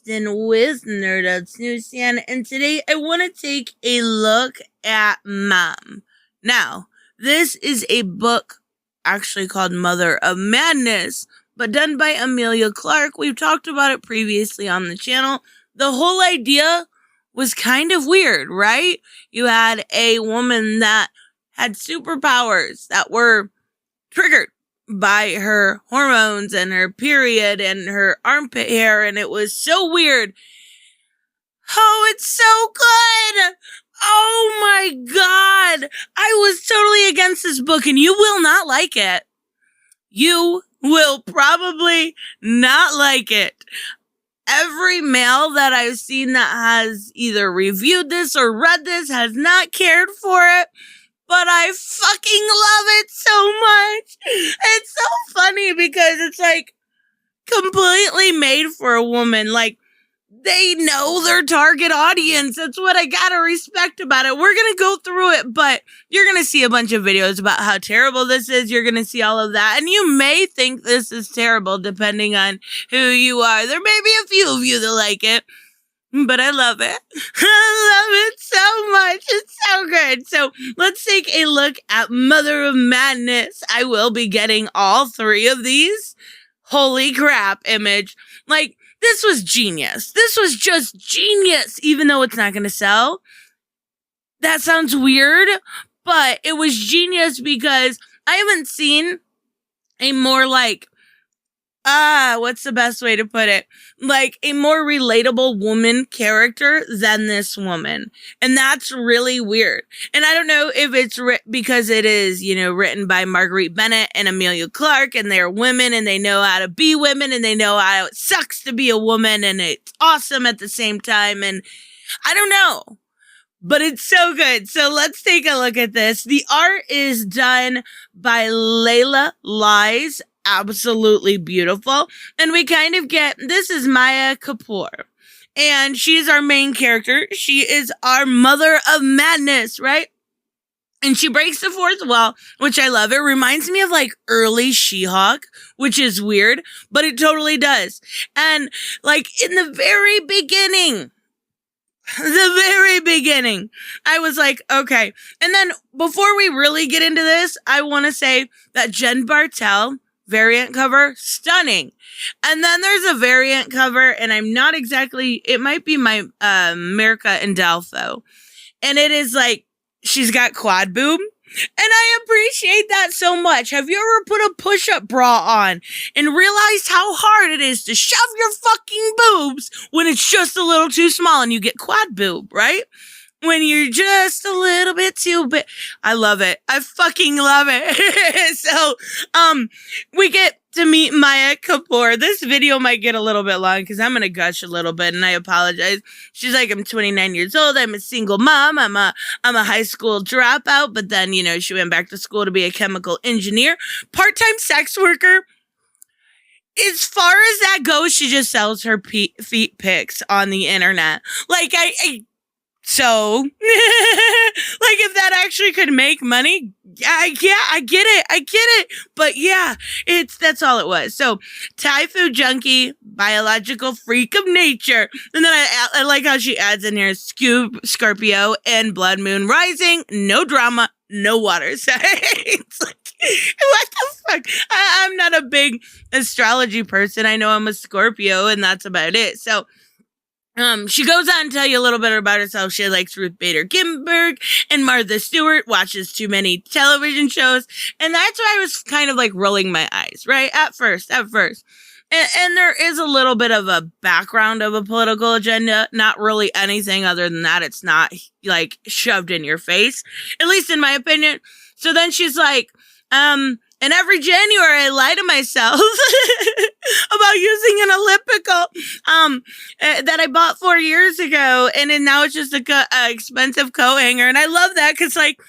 Richardson with Nerdouts Newsstand, and today I want to take a look at M.O.M. Now, this is a book actually called Mother of Madness, but done by EMILIA Clarke. We've talked about it previously on the channel. The whole idea was kind of weird, right? You had a woman that had superpowers that were triggered by her hormones and her period and her armpit hair, and it was so weird. Oh, it's so good! Oh my god! I was totally against this book, and you will not like it. You will probably not like it. Every male that I've seen that has either reviewed this or read this has not cared for it. But I fucking love it so much. It's so funny because it's like completely made for a woman. Like, they know their target audience. That's what I gotta respect about it. We're gonna go through it, but you're gonna see a bunch of videos about how terrible this is. You're gonna see all of that. And you may think this is terrible depending on who you are. There may be a few of you that like it. But I love it. I love it so much. It's so good. So let's take a look at Mother of Madness. I will be getting all three of these. Holy crap, Image. Like, this was genius. This was just genius, even though it's not going to sell. That sounds weird, but it was genius because I haven't seen a more like, what's the best way to put it? Like a more relatable woman character than this woman. And that's really weird. And I don't know if it's because it is, written by Marguerite Bennett and EMILIA Clarke, and they're women and they know how to be women and they know how it sucks to be a woman and it's awesome at the same time. And I don't know, but it's so good. So let's take a look at this. The art is done by LEILA LEIZ. Absolutely beautiful. And we kind of get, this is Maya Kapoor. And she's our main character. She is our Mother of Madness, right? And she breaks the fourth wall, which I love. It reminds me of like early She-Hulk, which is weird, but it totally does. And like in the very beginning, I was like, okay. And then before we really get into this, I want to say that Jen Bartel variant cover, stunning. And then there's a variant cover, and I'm not exactly, it might be my America Indalfo. And it is like, she's got quad boob. And I appreciate that so much. Have you ever put a push-up bra on and realized how hard it is to shove your fucking boobs when it's just a little too small and you get quad boob, right? When you're just a little bit too big. I love it. I fucking love it. So, we get to meet Maya Kapoor. This video might get a little bit long because I'm going to gush a little bit and I apologize. She's like, I'm 29 years old. I'm a single mom. I'm a high school dropout, but then, she went back to school to be a chemical engineer, part-time sex worker. As far as that goes, she just sells her feet pics on the internet. Like, So, like, if that actually could make money, I get it. But yeah, that's all it was. So, Thai food junkie, biological freak of nature. And then I like how she adds in here Scorpio and blood moon rising, no drama, no water signs. It's like, what the fuck? I'm not a big astrology person. I know I'm a Scorpio and that's about it. So, she goes on to tell you a little bit about herself. She likes Ruth Bader Ginsburg and Martha Stewart, watches too many television shows. And that's why I was kind of like rolling my eyes, right? At first. And there is a little bit of a background of a political agenda. Not really anything other than that. It's not like shoved in your face, at least in my opinion. So then she's like, and every January, I lie to myself about using an elliptical that I bought 4 years ago, and then now it's just a expensive coat hanger. And I love that because, like,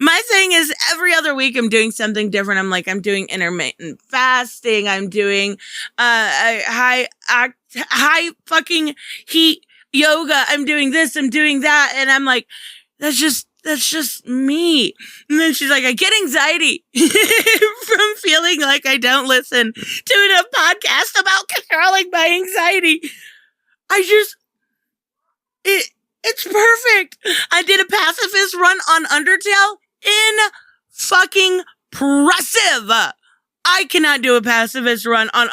my thing is every other week I'm doing something different. I'm doing intermittent fasting. I'm doing high fucking heat yoga. I'm doing this. I'm doing that, and I'm like, that's just me. And then she's like, I get anxiety from feeling like I don't listen to a podcast about controlling my anxiety. It's perfect. I did a pacifist run on Undertale in fucking impressive. I cannot do a pacifist run on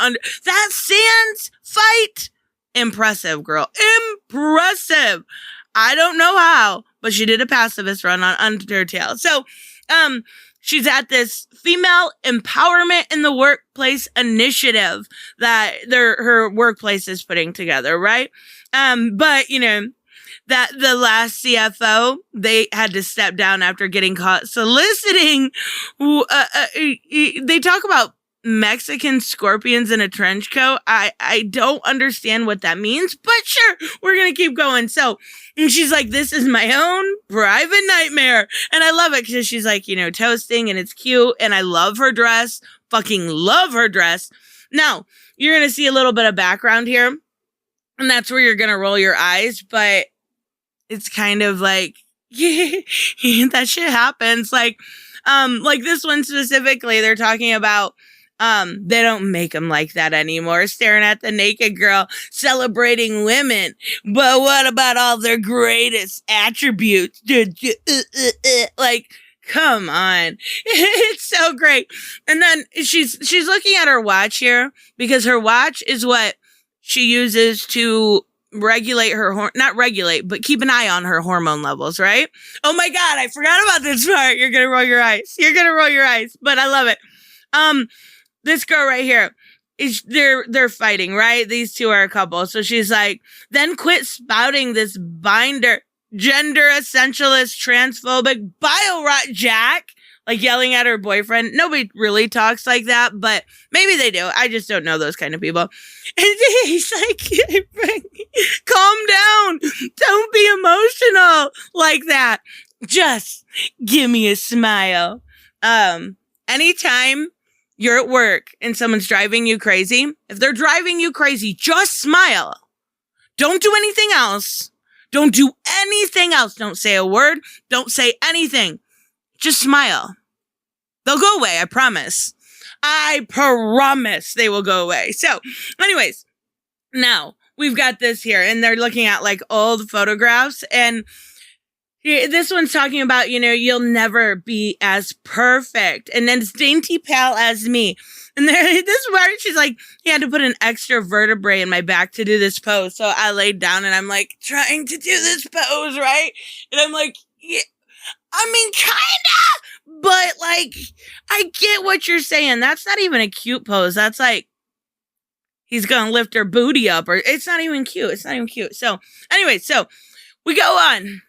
that Sans fight. Impressive, girl. Impressive. I don't know how, but she did a pacifist run on Undertale. So, she's at this female empowerment in the workplace initiative that her workplace is putting together, right? But you know, that the last CFO, they had to step down after getting caught soliciting. They talk about Mexican scorpions in a trench coat. I don't understand what that means, but sure, we're going to keep going. So, and she's like, this is my own private nightmare. And I love it because she's like, you know, toasting and it's cute. And I love her dress. Fucking love her dress. Now, you're going to see a little bit of background here. And that's where you're going to roll your eyes. But it's kind of like, yeah, that shit happens. Like this one specifically, they're talking about, they don't make them like that anymore. Staring at the naked girl, celebrating women. But what about all their greatest attributes? Like, come on. It's so great. And then she's looking at her watch here because her watch is what she uses to regulate her, not regulate, but keep an eye on her hormone levels, right? Oh my God, I forgot about this part. You're going to roll your eyes. You're going to roll your eyes, but I love it. This girl right here is they're fighting, right? These two are a couple. So she's like, then quit spouting this binder, gender essentialist, transphobic bio-rot Jack, like yelling at her boyfriend. Nobody really talks like that, but maybe they do. I just don't know those kind of people. And he's like, calm down. Don't be emotional like that. Just give me a smile. Anytime you're at work and someone's driving you crazy, if they're driving you crazy, just smile. Don't do anything else. Don't do anything else. Don't say a word. Don't say anything. Just smile. They'll go away, I promise. I promise they will go away. So, anyways, now we've got this here, and they're looking at like old photographs, and this one's talking about, you know, you'll never be as perfect. And then it's dainty pale as me. And this part, she's like, he had to put an extra vertebrae in my back to do this pose. So I laid down and I'm like, trying to do this pose, right? And I'm like, yeah, I mean, kinda, but like, I get what you're saying. That's not even a cute pose. That's like, he's gonna lift her booty up, or it's not even cute. It's not even cute. So anyway, so we go on,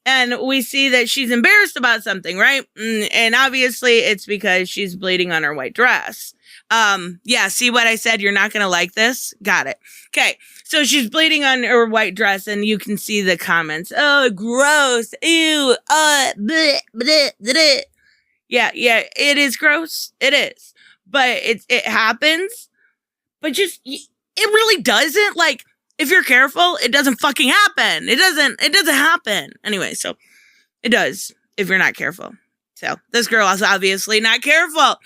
and we see that she's embarrassed about something, right? And obviously it's because she's bleeding on her white dress. Yeah, see what I said? You're not going to like this? Got it. Okay, so she's bleeding on her white dress, and you can see the comments. Oh, gross. Ew. Bleh, bleh, bleh. Yeah, it is gross. It is. But it happens. But just, it really doesn't, like, if you're careful, it doesn't fucking happen. It doesn't happen. Anyway, so it does if you're not careful. So this girl is obviously not careful,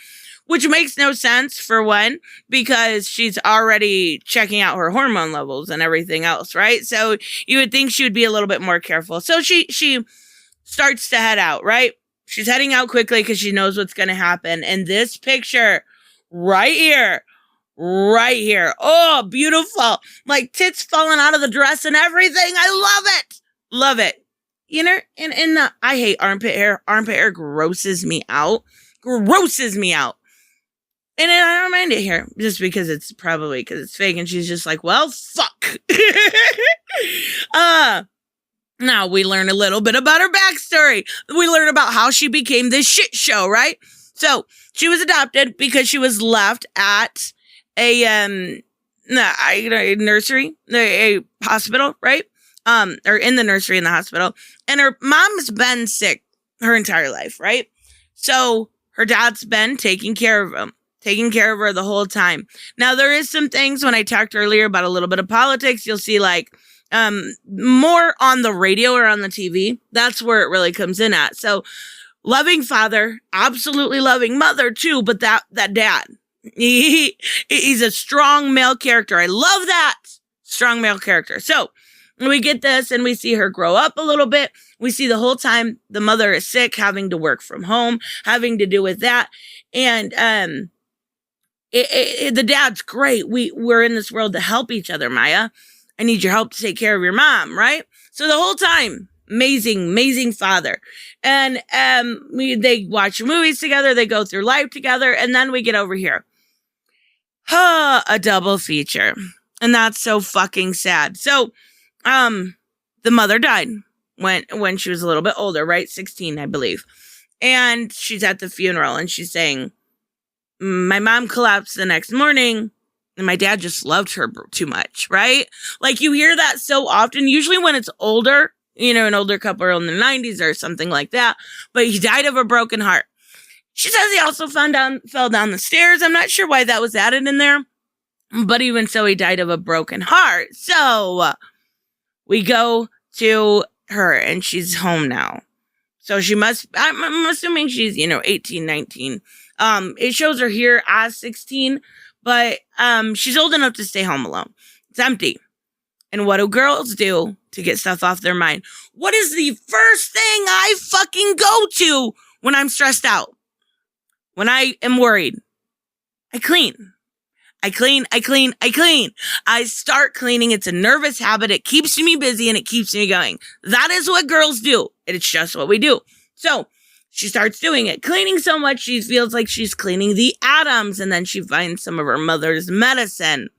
which makes no sense for one, because she's already checking out her hormone levels and everything else, right? So you would think she would be a little bit more careful. So she starts to head out, right? She's heading out quickly because she knows what's going to happen. And this picture right here. Oh, beautiful. Like tits falling out of the dress and everything. I love it. Love it. You know, and I hate armpit hair. Armpit hair grosses me out. And I don't mind it here just because it's fake. And she's just like, well, fuck. Now we learn a little bit about her backstory. We learn about how she became this shit show, right? So she was adopted because she was left at a nursery, a hospital, right? Or in the nursery in the hospital. And her mom's been sick her entire life, right? So her dad's been taking care of her the whole time. Now there is some things when I talked earlier about a little bit of politics, you'll see like more on the radio or on the TV. That's where it really comes in at. So loving father, absolutely loving mother too, but that dad. He's a strong male character. I love that. Strong male character. So we get this and we see her grow up a little bit. We see the whole time the mother is sick, having to work from home, having to do with that. And the dad's great. We're in this world to help each other, Maya. I need your help to take care of your mom, right? So the whole time, amazing father. And they watch movies together. They go through life together. And then we get over here. A double feature. And that's so fucking sad. So, the mother died when she was a little bit older, right? 16, I believe. And she's at the funeral and she's saying, my mom collapsed the next morning and my dad just loved her too much, right? Like you hear that so often, usually when it's older, you know, an older couple in the 90s or something like that, but he died of a broken heart. She says he also fell down the stairs. I'm not sure why that was added in there, but even so, he died of a broken heart. So we go to her and she's home now. So I'm assuming she's, 18, 19. It shows her here as 16, but she's old enough to stay home alone. It's empty. And what do girls do to get stuff off their mind? What is the first thing I fucking go to when I'm stressed out? When I am worried? I clean. I start cleaning. It's a nervous habit. It keeps me busy and it keeps me going. That is what girls do. It's just what we do. So she starts doing it, cleaning so much she feels like she's cleaning the atoms, and then she finds some of her mother's medicine.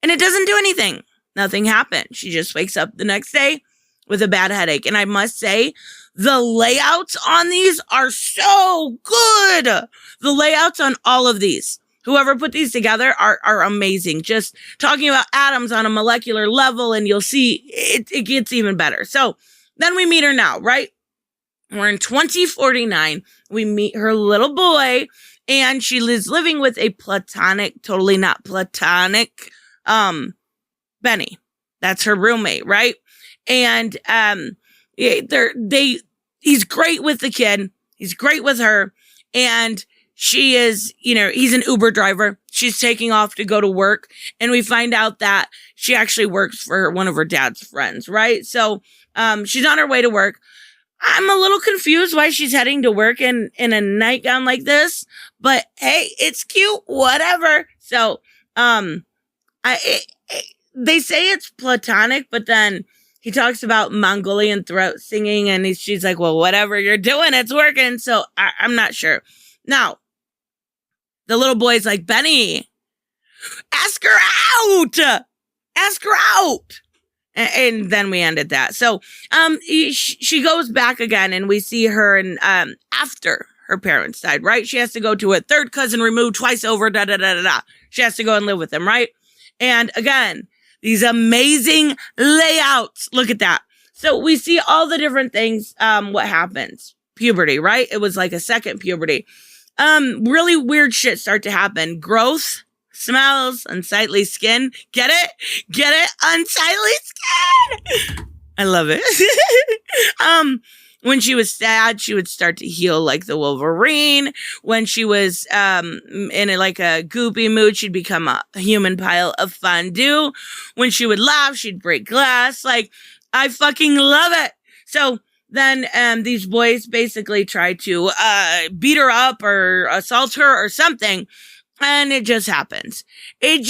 And it doesn't do anything. Nothing happened. She just wakes up the next day with a bad headache. And I must say, the layouts on these are so good. The layouts on all of these. Whoever put these together are amazing. Just talking about atoms on a molecular level, and you'll see it gets even better. So then we meet her now, right? We're in 2049. We meet her little boy, and she is living with a totally not platonic, Benny. That's her roommate, right? And he's great with the kid. He's great with her, and she is, he's an Uber driver. She's taking off to go to work. And we find out that she actually works for one of her dad's friends, right? So she's on her way to work. I'm a little confused why she's heading to work in a nightgown like this. But hey, it's cute, whatever. So they say it's platonic, but then he talks about Mongolian throat singing. And she's like, well, whatever you're doing, it's working. So I'm not sure. Now, the little boy's like, Benny, ask her out. And then we ended that. So she goes back again, and we see her and after her parents died, right? She has to go to a third cousin removed twice over, She has to go and live with them, right? And again, these amazing layouts. Look at that. So we see all the different things, what happens. Puberty, right? It was like a second puberty. Really weird shit start to happen. Growth, smells, unsightly skin. Get it? Unsightly skin! I love it. When she was sad, she would start to heal like the Wolverine. When she was in a goopy mood, she'd become a human pile of fondue. When she would laugh, she'd break glass. Like, I fucking love it. So then these boys basically try to beat her up or assault her or something. And it just happens. And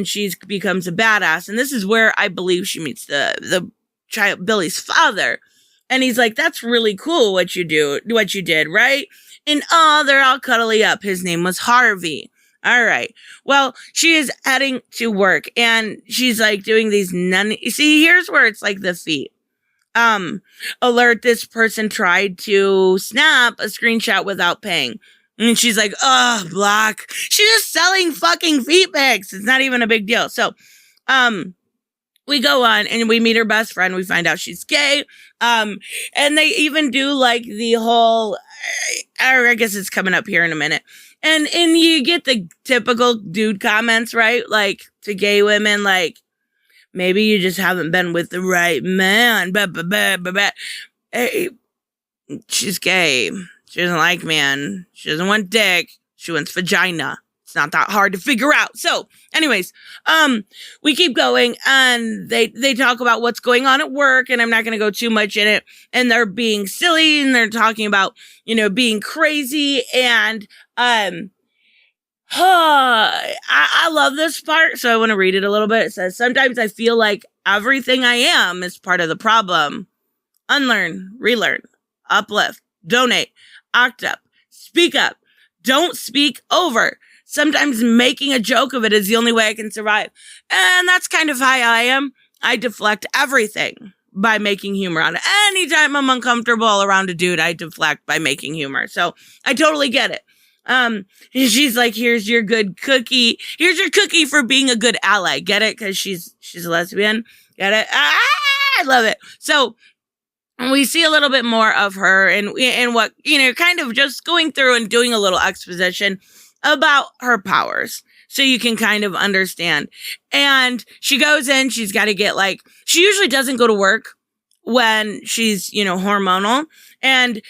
she becomes a badass. And this is where I believe she meets the child, Billy's father. And he's like, that's really cool what you did, right? And they're all cuddly up. His name was Harvey. All right. Well, she is heading to work and she's like doing these see, here's where it's like the feet. Alert, this person tried to snap a screenshot without paying. And she's like, block. She's just selling fucking feet pics. It's not even a big deal. So, we go on and we meet her best friend. We find out she's gay. And they even do like the whole, I guess it's coming up here in a minute. And you get the typical dude comments, right? Like to gay women, like, maybe you just haven't been with the right man. Hey, she's gay. She doesn't like man. She doesn't want dick. She wants vagina. It's not that hard to figure out. So, anyways, we keep going, and they talk about what's going on at work, and I'm not going to go too much in it. And they're being silly, and they're talking about, being crazy. And I love this part, so I want to read it a little bit. It says, sometimes I feel like everything I am is part of the problem. Unlearn, relearn, uplift, donate, act up, speak up, don't speak over. Sometimes making a joke of it is the only way I can survive. And that's kind of how I am. I deflect everything by making humor on it. Anytime I'm uncomfortable around a dude, I deflect by making humor. So I totally get it. She's like, here's your good cookie. Here's your cookie for being a good ally. Get it? Because she's a lesbian. Get it? I love it. So we see a little bit more of her and what, kind of just going through and doing a little exposition about her powers, so you can kind of understand. And she goes in, she's got to get she usually doesn't go to work when she's, hormonal. And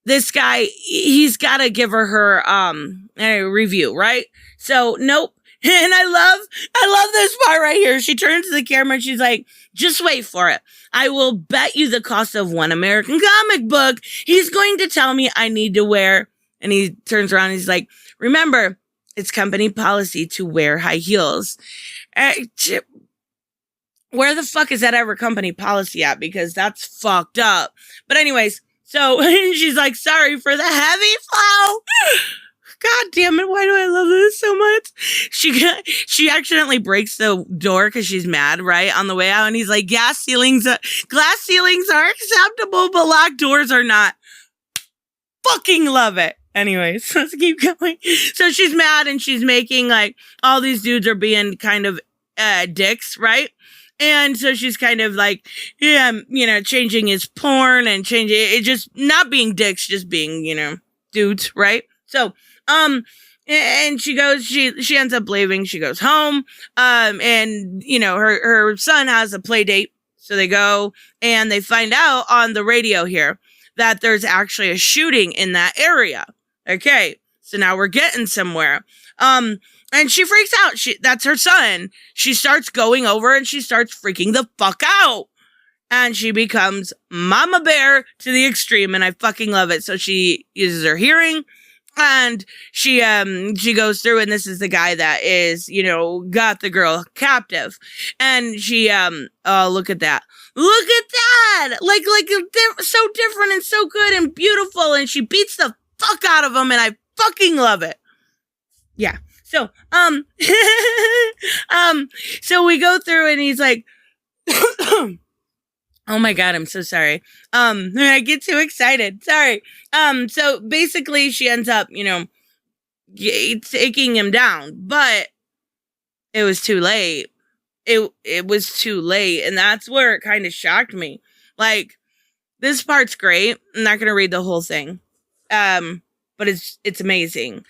this guy, he's got to give her a review, right? So, nope. And I love this part right here. She turns to the camera and she's like, just wait for it. I will bet you the cost of one American comic book. He's going to tell me I need to wear, and he turns around and he's like, remember, it's company policy to wear high heels. Where the fuck is that ever company policy at? Because that's fucked up. But anyways, so she's like, sorry for the heavy flow. God damn it, why do I love this so much? She accidentally breaks the door because she's mad, right? On the way out. And he's like, glass ceilings are acceptable, but locked doors are not. Fucking love it. Anyways, let's keep going. So she's mad and she's making all these dudes are being kind of dicks, right? And so she's kind of changing his porn and changing it, just not being dicks, just being, dudes, right? So, and she ends up leaving. She goes home. And her son has a play date. So they go and they find out on the radio here that there's actually a shooting in that area. Okay, so now we're getting somewhere. And she freaks out. That's her son. She starts going over and she starts freaking the fuck out. And she becomes Mama Bear to the extreme, and I fucking love it. So she uses her hearing, and she goes through, and this is the guy that is, got the girl captive. And she, oh, look at that. Look at that! So different and so good and beautiful, and she beats the fuck out of him, and I fucking love it. Yeah. So, so we go through and he's like, oh my God, I'm so sorry. I get too excited. Sorry. So basically she ends up, taking him down, but it was too late. It was too late. And that's where it kind of shocked me. This part's great. I'm not going to read the whole thing. But it's amazing.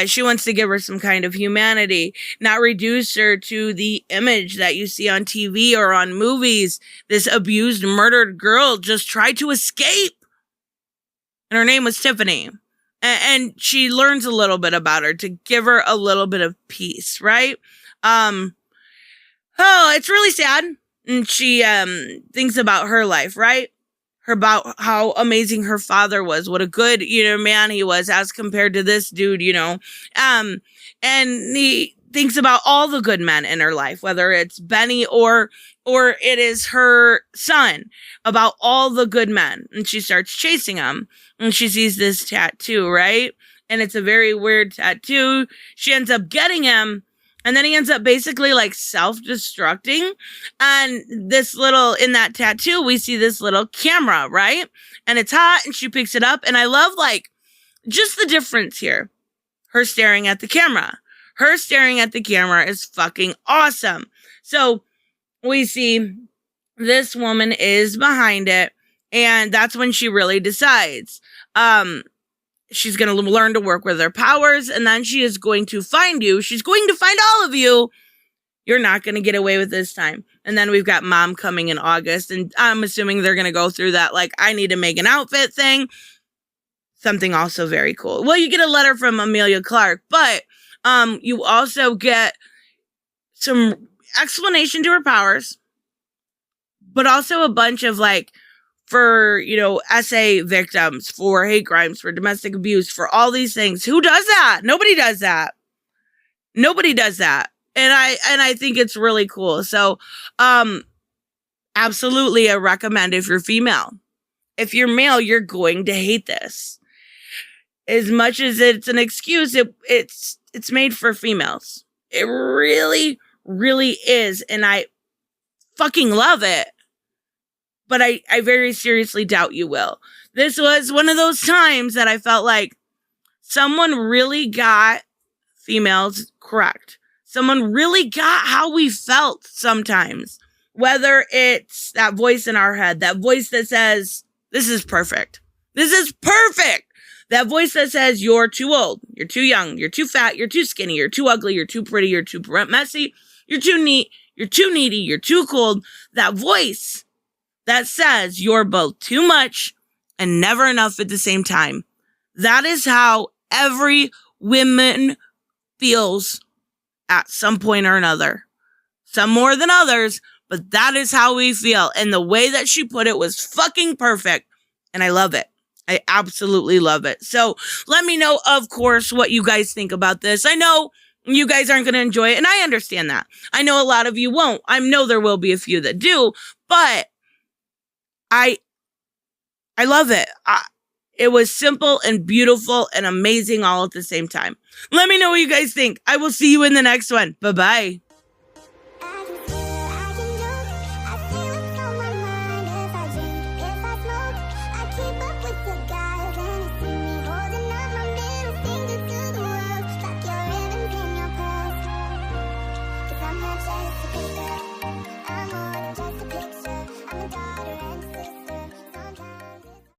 She wants to give her some kind of humanity, not reduce her to the image that you see on TV or on movies. This abused, murdered girl just tried to escape. And her name was Tiffany. And she learns a little bit about her to give her a little bit of peace, right? It's really sad. And she thinks about her life, right? About how amazing her father was, what a good, man he was as compared to this dude, and he thinks about all the good men in her life, whether it's Benny or it is her son, about all the good men. And she starts chasing him, and she sees this tattoo, right? And it's a very weird tattoo. She ends up getting him. And then he ends up basically self-destructing. And in that tattoo, we see this little camera, right? And it's hot, and she picks it up. And I love just the difference here. Her staring at the camera. Her staring at the camera is fucking awesome. So we see this woman is behind it. And that's when she really decides. She's going to learn to work with her powers, and then she is going to find you. She's going to find all of you. You're not going to get away with this time. And then we've got Mom coming in August, and I'm assuming they're going to go through that, I need to make an outfit thing. Something also very cool. Well, you get a letter from Emilia Clarke, but You also get some explanation to her powers, but also a bunch of like, for, you know, SA victims, for hate crimes, for domestic abuse, for all these things. Who does that? Nobody does that. Nobody does that. And I think it's really cool. So, absolutely a recommend if you're female. If you're male, you're going to hate this. As much as it's an excuse, it's made for females. It really, really is. And I fucking love it. But I very seriously doubt you will. This was one of those times that I felt like someone really got females correct. Someone really got how we felt sometimes. Whether it's that voice in our head, that voice that says, this is perfect. This is perfect. That voice that says, you're too old, you're too young, you're too fat, you're too skinny, you're too ugly, you're too pretty, you're too messy, you're too neat, you're too needy, you're too cold. That voice that says you're both too much and never enough at the same time. That is how every woman feels at some point or another. Some more than others, but that is how we feel. And the way that she put it was fucking perfect. And I love it. I absolutely love it. So let me know, of course, what you guys think about this. I know you guys aren't going to enjoy it, and I understand that. I know a lot of you won't. I know there will be a few that do, but I love it. It was simple and beautiful and amazing all at the same time. Let me know what you guys think. I will see you in the next one. Bye-bye.